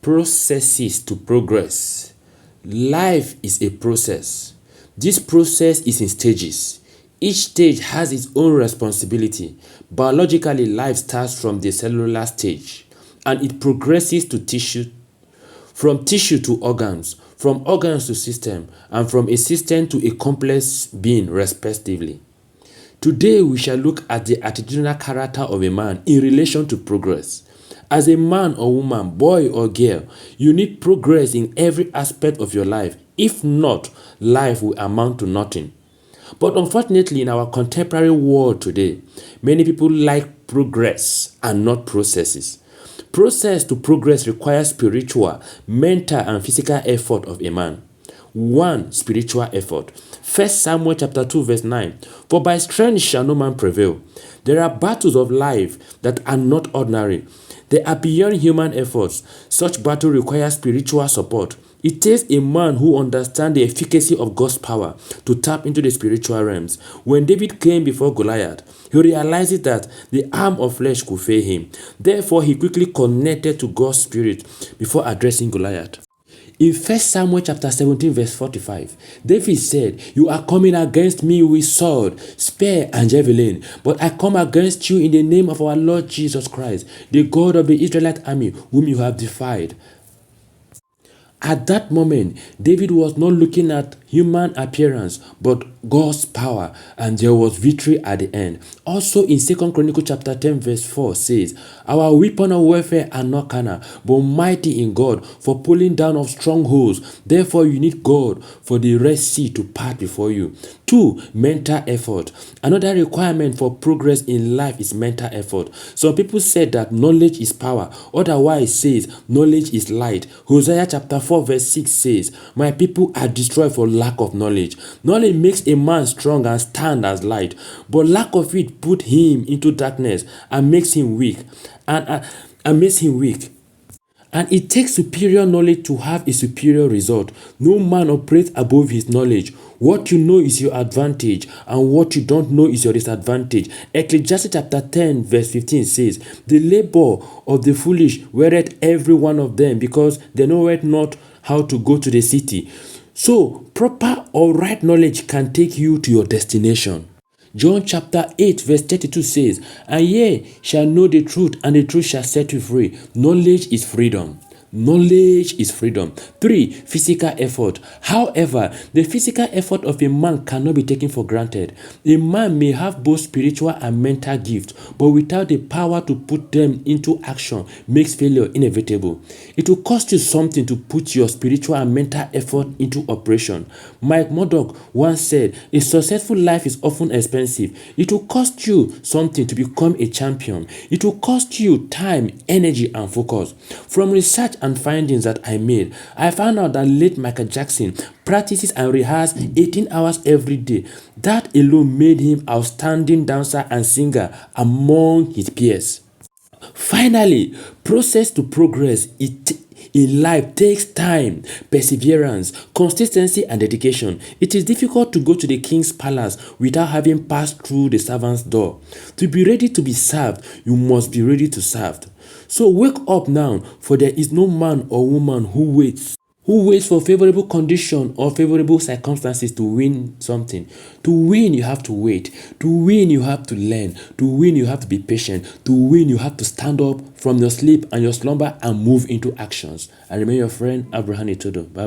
processes to progress. Life is a process. This process is in stages. Each stage has its own responsibility. Biologically, life starts from the cellular stage and it progresses to tissue, from tissue to organs, from organs to system, and from a system to a complex being, respectively. Today, we shall look at the attitudinal character of a man in relation to progress. As a man or woman, boy or girl, you need progress in every aspect of your life. If not, life will amount to nothing. But unfortunately, in our contemporary world today, many people like progress and not processes. Process to progress requires spiritual, mental, and physical effort of a man. 1. Spiritual effort. 1 Samuel chapter 2 verse 9. For by strength shall no man prevail. There are battles of life that are not ordinary. They are beyond human efforts. Such battle requires spiritual support. It takes a man who understands the efficacy of God's power to tap into the spiritual realms. When David came before Goliath, he realized that the arm of flesh could fail him. Therefore, he quickly connected to God's spirit before addressing Goliath. In 1 Samuel chapter 17 verse 45, David said, "You are coming against me with sword, spear, and javelin, but I come against you in the name of our Lord Jesus Christ, the God of the Israelite army, whom you have defied." At that moment, David was not looking at human appearance, but God's power, and there was victory at the end. Also in 2 Chronicles chapter 10 verse 4 says, "Our weapon of warfare are not carnal, but mighty in God for pulling down of strongholds. Therefore you need God for the Red Sea to part before you." 2. Mental effort. Another requirement for progress in life is mental effort. Some people said that knowledge is power. Otherwise says knowledge is light. Hosea chapter 4 verse 6 says, "My people are destroyed for lack of knowledge." Knowledge makes a man strong and stand as light, but lack of it put him into darkness and makes him weak. And it takes superior knowledge to have a superior result. No man operates above his knowledge. What you know is your advantage, and what you don't know is your disadvantage. Ecclesiastes chapter 10 verse 15 says, "The labor of the foolish weareth every one of them, because they knoweth not how to go to the city." So, proper or right knowledge can take you to your destination. John chapter 8 verse 32 says, "And ye shall know the truth, and the truth shall set you free." Knowledge is freedom. Knowledge is freedom. 3. Physical effort. However, the physical effort of a man cannot be taken for granted. A man may have both spiritual and mental gifts, but without the power to put them into action makes failure inevitable. It will cost you something to put your spiritual and mental effort into operation. Mike Murdock once said, "A successful life is often expensive. It will cost you something to become a champion. It will cost you time, energy, and focus." From research and findings that I made, I found out that late Michael Jackson practices and rehearses 18 hours every day. That alone made him outstanding dancer and singer among his peers. Finally, process to progress in life takes time, perseverance, consistency, and dedication. It is difficult to go to the king's palace without having passed through the servant's door. To be ready to be served, you must be ready to serve. So wake up now, for there is no man or woman who waits for favorable condition or favorable circumstances to win something. To win, you have to wait. To win, you have to learn. To win, you have to be patient. To win, you have to stand up from your sleep and your slumber and move into actions. I remain your friend, Abraham Itodo. Bye.